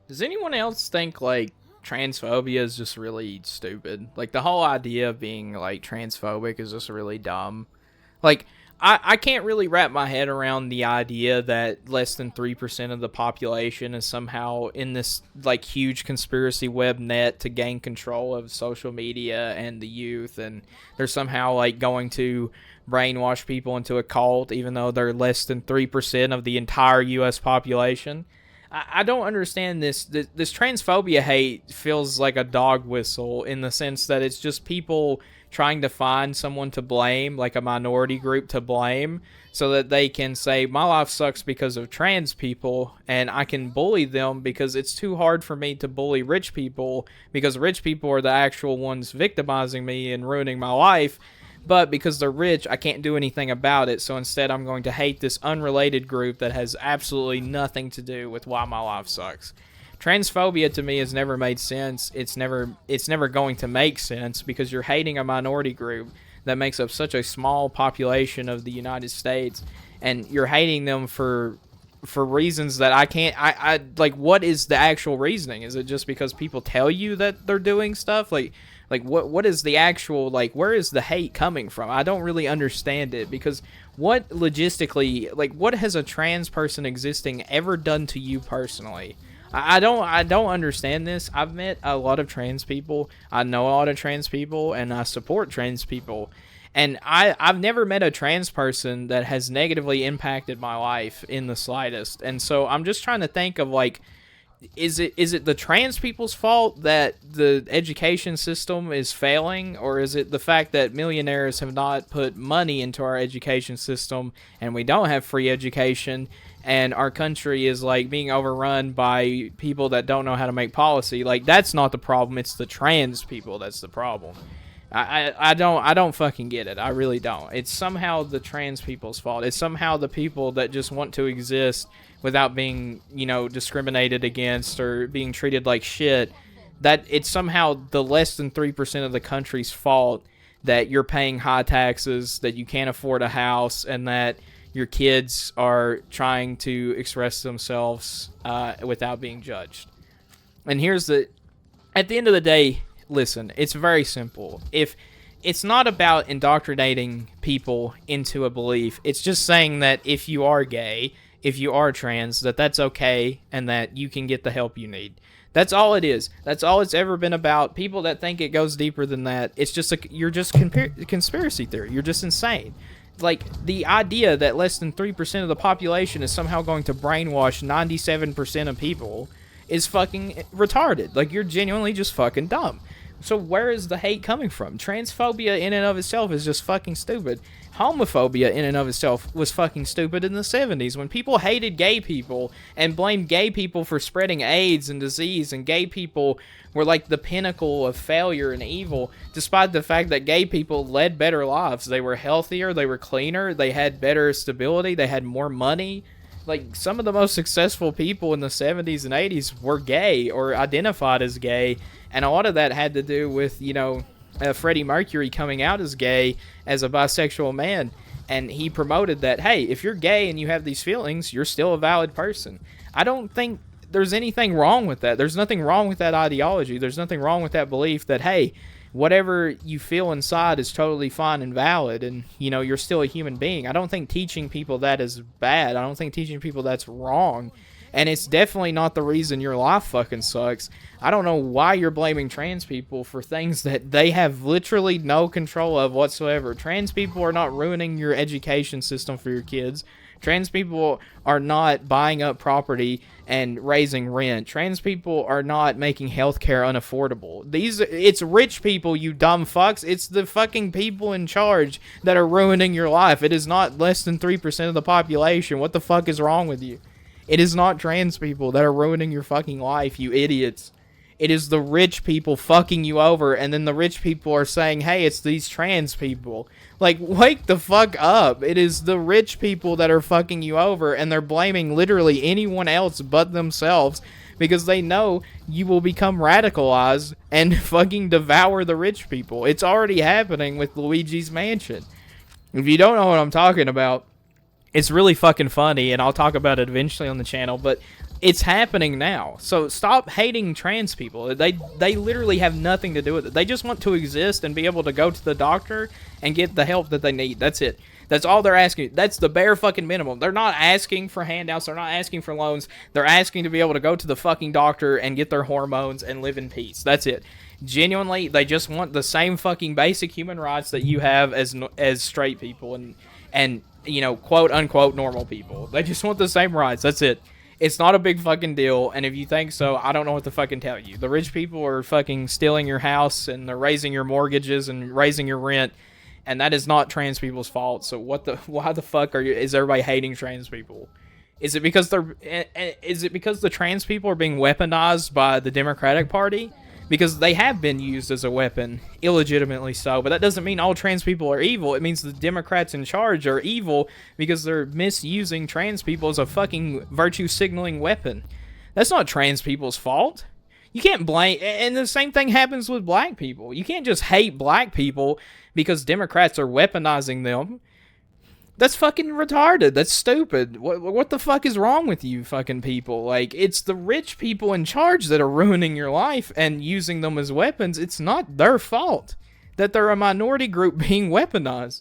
Does anyone else think like transphobia is just really stupid? Like the whole idea of being like transphobic is just really dumb. Like I can't really wrap my head around the idea that less than 3% of the population is somehow in this like huge conspiracy web net to gain control of social media and the youth, and they're somehow like going to brainwash people into a cult even though they're less than 3% of the entire US population. I don't understand this transphobia hate feels like a dog whistle in the sense that it's just people trying to find someone to blame, like a minority group to blame, so that they can say my life sucks because of trans people, and I can bully them because it's too hard for me to bully rich people because rich people are the actual ones victimizing me and ruining my life. But because they're rich, I can't do anything about it. So instead, I'm going to hate this unrelated group that has absolutely nothing to do with why my life sucks. Transphobia to me has never made sense. It's never going to make sense because you're hating a minority group that makes up such a small population of the United States, and you're hating them for reasons that I can't. I like. What is the actual reasoning? Is it just because people tell you that they're doing stuff? Like what is the actual, like, where is the hate coming from? I don't really understand it, because what logistically, like, what has a trans person existing ever done to you personally? I don't understand this. I've met a lot of trans people. I know a lot of trans people, and I support trans people. And I've never met a trans person that has negatively impacted my life in the slightest. And so I'm just trying to think of, like, is it the trans people's fault that the education system is failing, or is it the fact that millionaires have not put money into our education system and we don't have free education, and our country is like being overrun by people that don't know how to make policy? Like, that's not the problem, it's the trans people that's the problem. I don't fucking get it. I really don't. It's somehow the trans people's fault. It's somehow the people that just want to exist without being, discriminated against or being treated like shit. That it's somehow the less than 3% of the country's fault that you're paying high taxes, that you can't afford a house, and that your kids are trying to express themselves without being judged. And at the end of the day, listen, it's very simple. If it's not about indoctrinating people into a belief, it's just saying that if you are gay, if you are trans, that's okay, and that you can get the help you need. That's all it is. That's all it's ever been about. People that think it goes deeper than that, it's just you're just conspiracy theory. You're just insane. Like, the idea that less than 3% of the population is somehow going to brainwash 97% of people is fucking retarded. Like, you're genuinely just fucking dumb. So where is the hate coming from? Transphobia in and of itself is just fucking stupid. Homophobia in and of itself was fucking stupid in the 70s when people hated gay people and blamed gay people for spreading AIDS and disease, and gay people were like the pinnacle of failure and evil, despite the fact that gay people led better lives. They were healthier, they were cleaner, they had better stability, they had more money. Like, some of the most successful people in the 70s and 80s were gay or identified as gay, and a lot of that had to do with, Freddie Mercury coming out as gay as a bisexual man, and he promoted that, hey, if you're gay and you have these feelings, you're still a valid person. I don't think there's anything wrong with that. There's nothing wrong with that ideology. There's nothing wrong with that belief that, hey, whatever you feel inside is totally fine and valid, and you're still a human being. I don't think teaching people that is bad. I don't think teaching people that's wrong, and it's definitely not the reason your life fucking sucks. I don't know why you're blaming trans people for things that they have literally no control of whatsoever. Trans people are not ruining your education system for your kids. Trans people are not buying up property and raising rent. Trans people are not making healthcare unaffordable. It's rich people, you dumb fucks. It's the fucking people in charge that are ruining your life. It is not less than 3% of the population. What the fuck is wrong with you? It is not trans people that are ruining your fucking life, you idiots. It is the rich people fucking you over, and then the rich people are saying, hey, it's these trans people. Like, wake the fuck up. It is the rich people that are fucking you over, and they're blaming literally anyone else but themselves because they know you will become radicalized and fucking devour the rich people. It's already happening with Luigi's Mansion. If you don't know what I'm talking about, It's really fucking funny, and I'll talk about it eventually on the channel, but it's happening now. So stop hating trans people. They literally have nothing to do with it. They just want to exist and be able to go to the doctor and get the help that they need. That's it. That's all they're asking. That's the bare fucking minimum. They're not asking for handouts. They're not asking for loans. They're asking to be able to go to the fucking doctor and get their hormones and live in peace. That's it. Genuinely, they just want the same fucking basic human rights that you have as straight people and you know, quote unquote normal people. They just want the same rights. That's it. It's not a big fucking deal, and if you think so, I don't know what to fucking tell you. The rich people are fucking stealing your house, and they're raising your mortgages and raising your rent, and that is not trans people's fault. So why the fuck is everybody hating trans people? Is it because the trans people are being weaponized by the Democratic Party? Because they have been used as a weapon, illegitimately so. But that doesn't mean all trans people are evil. It means the Democrats in charge are evil because they're misusing trans people as a fucking virtue signaling weapon. That's not trans people's fault. You can't blame... And the same thing happens with black people. You can't just hate black people because Democrats are weaponizing them. That's fucking retarded. That's stupid. What the fuck is wrong with you fucking people? Like, it's the rich people in charge that are ruining your life and using them as weapons. It's not their fault that they're a minority group being weaponized.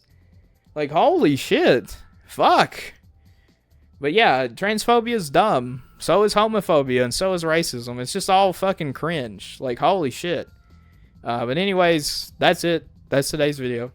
Like, holy shit. Fuck. But yeah, transphobia is dumb. So is homophobia and so is racism. It's just all fucking cringe. Like, holy shit. But anyways, that's it. That's today's video.